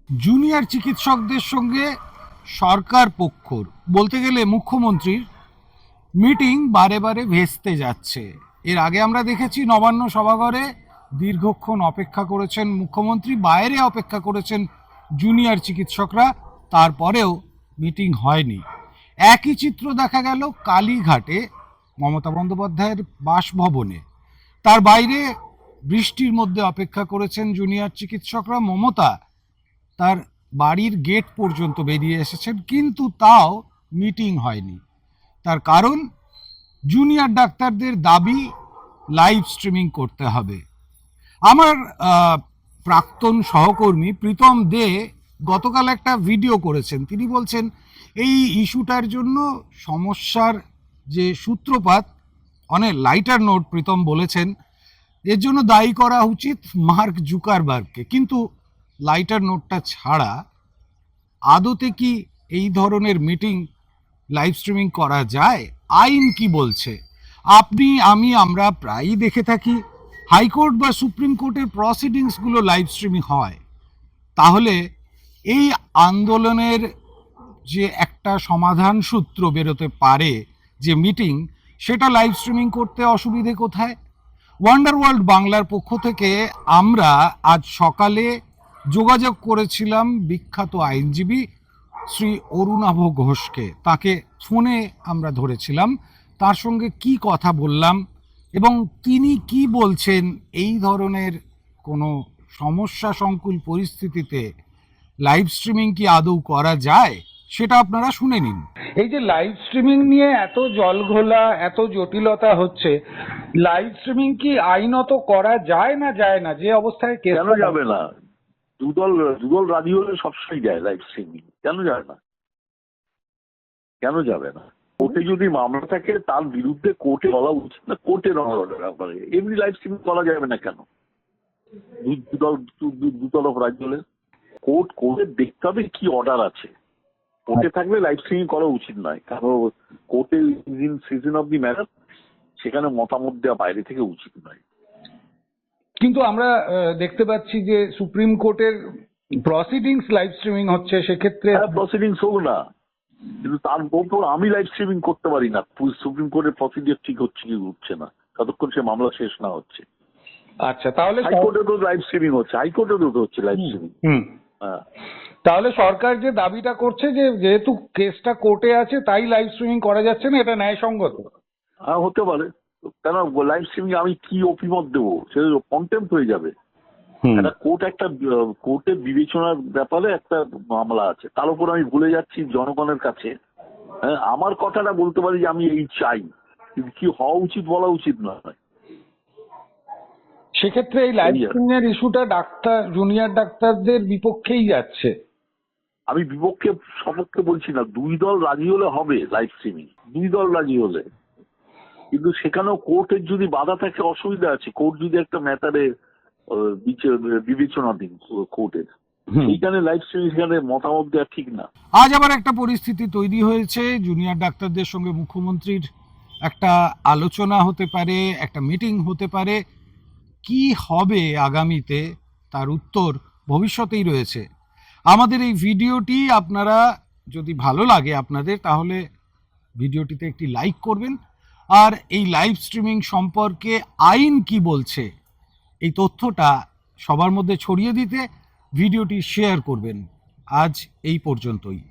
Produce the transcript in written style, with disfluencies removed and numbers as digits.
Junior চিকিৎসকদের সঙ্গে সরকার পক্ষর বলতে গেলে মুখ্যমন্ত্রীর মিটিং বারে বারে ভেস্তে যাচ্ছে। এর আগে আমরা দেখেছি নবান্ন সভাঘরে দীর্ঘক্ষণ অপেক্ষা করেছেন মুখ্যমন্ত্রী, বাইরে অপেক্ষা করেছেন জুনিয়র চিকিৎসকরা, তারপরেও মিটিং হয়নি। একই চিত্র দেখা গেল কালীঘাটে মমতা বন্দ্যোপাধ্যায়ের বাসভবনে। তার বাইরে বৃষ্টির মধ্যে অপেক্ষা করেছেন জুনিয়র চিকিৎসকরা। মমতা তার বাড়ির গেট পর্যন্ত বেরিয়ে এসেছেন, কিন্তু তাও মিটিং হয়নি। তার কারণ জুনিয়র ডাক্তারদের দাবি লাইভ স্ট্রিমিং করতে হবে। আমার প্রাক্তন সহকর্মী প্রীতম দে গতকাল একটা ভিডিও করেছেন। তিনি বলছেন এই ইস্যুটার জন্য সমস্যার যে সূত্রপাত, অনেক লাইটার নোট প্রীতম বলেছেন, এর জন্য দায়ী করা উচিত মার্ক জুকারবার্গকে। কিন্তু লাইটার নোটটা ছাড়া আদতে কি এই ধরনের মিটিং লাইভ স্ট্রিমিং করা যায়? আইন কি বলছে? আপনি আমরা প্রায়ই দেখে থাকি হাইকোর্ট বা সুপ্রিম কোর্টের প্রসিডিংসগুলো লাইভ স্ট্রিমিং হয়। তাহলে এই আন্দোলনের যে একটা সমাধান সূত্র বেরোতে পারে যে মিটিং, সেটা লাইভ স্ট্রিমিং করতে অসুবিধে কোথায়? ওয়ান্ডার ওয়ার্ল্ড বাংলার পক্ষ থেকে আমরা আজ সকালে যোগাযোগ করেছিলাম বিখ্যাত আইনজীবী শ্রী অরুণাভ ঘোষকে। তাকে ফোনে আমরা ধরেছিলাম, তার সঙ্গে কি কথা বললাম এবং তিনি কি বলছেন এই ধরনের কোনো সমস্যা সংকুল পরিস্থিতিতে লাইভ স্ট্রিমিং কি আদৌ করা যায়, সেটা আপনারা শুনে নিন। এই যে লাইভ স্ট্রিমিং নিয়ে এত জলঘোলা, এত জটিলতা হচ্ছে, লাইভ স্ট্রিমিং কি আইনত করা যায় না যায় না? যে অবস্থায় কেন যাবে না? দুদল রাজি হলে সবসময় যায় লাইভ স্ট্রিমিং, কেন যায় না? কেন যাবে না? কোর্টে যদি মামলা থাকে তার বিরুদ্ধে কোর্টে বলা উচিত না, কোর্টে ব্যাপারে এমনি লাইভ স্ট্রিমিং করা যাবে না কেন? দুতরফ রাজি হলে কোর্টে দেখতে হবে কি অর্ডার আছে। কোর্টে থাকলে লাইভ স্ট্রিমিং করা উচিত নয়, কারণ কোর্টে সিজন অফ দি ম্যাটার, সেখানে মতামত দেওয়া বাইরে থেকে উচিত নয়। কিন্তু আমরা দেখতে পাচ্ছি যে সুপ্রিম কোর্টের প্রসিডিংস লাইভ স্ট্রিমিং হচ্ছে, সেক্ষেত্রে প্রসিডিংস হোক না, কিন্তু তার উপর আমি লাইভ স্ট্রিমিং করতে পারি না। সুপ্রিম কোর্টের প্রসিডিওর ঠিক হচ্ছে কি হচ্ছে না ততক্ষণ সে মামলা শেষ না হচ্ছে। আচ্ছা, তাহলে হাইকোর্টে তো লাইভ স্ট্রিমিং হচ্ছে, হাইকোর্টে তো হচ্ছে লাইভ স্ট্রিমিং। তাহলে সরকার যে দাবিটা করছে যে যেহেতু কেসটা কোর্টে আছে তাই লাইভ স্ট্রিমিং করা যাচ্ছে না, এটা ন্যায়সঙ্গত? হ্যাঁ, হতে পারে। কেন লাইভ স্ট্রিমিং আমি কি অভিমত দেবো? সেটা কন্টেম্প্ট হয়ে যাবে। একটা কোর্টের বিবেচনার ব্যাপারে একটা মামলা আছে, তার উপর আমি ভুলে যাচ্ছি জনগণের কাছে। হ্যাঁ, আমার কথাটা বলতে পারি যে আমি এই চাই, কিন্তু কি হওয়া উচিত বলা উচিত নয়। সেক্ষেত্রে এই লাইভ স্ট্রিমিং এর ইস্যুটা জুনিয়র ডাক্তারদের বিপক্ষেই যাচ্ছে। আমি বিপক্ষে সপক্ষে বলছি না, দুই দল রাজি হলে হবে লাইভ স্ট্রিমিং, দুই দল রাজি হলে। কিন্তু সেখানেও কোর্টের যদি বাধা থাকে অসুবিধা আছে। কোর্ট যদি একটা ম্যাটারে বিবেচনা দিন কোর্টের, সেইখানে লাইভ স্ট্রিমিং, সেখানে মতামত দেওয়া ঠিক না। আজ আবার একটা পরিস্থিতি তৈরি হয়েছে, জুনিয়র ডাক্তারদের সঙ্গে মুখ্যমন্ত্রীর একটা আলোচনা হতে পারে, একটা মিটিং হতে পারে। কি হবে আগামীতে তার উত্তর ভবিষ্যতেই রয়েছে। আমাদের এই ভিডিওটি আপনারা যদি ভালো লাগে আপনাদের, তাহলে ভিডিওটিতে একটি লাইক করবেন, আর এই লাইভ স্ট্রিমিং সম্পর্কে আইন কি বলছে এই তথ্যটা সবার মধ্যে ছড়িয়ে দিতে ভিডিওটি শেয়ার করবেন। আজ এই পর্যন্তই।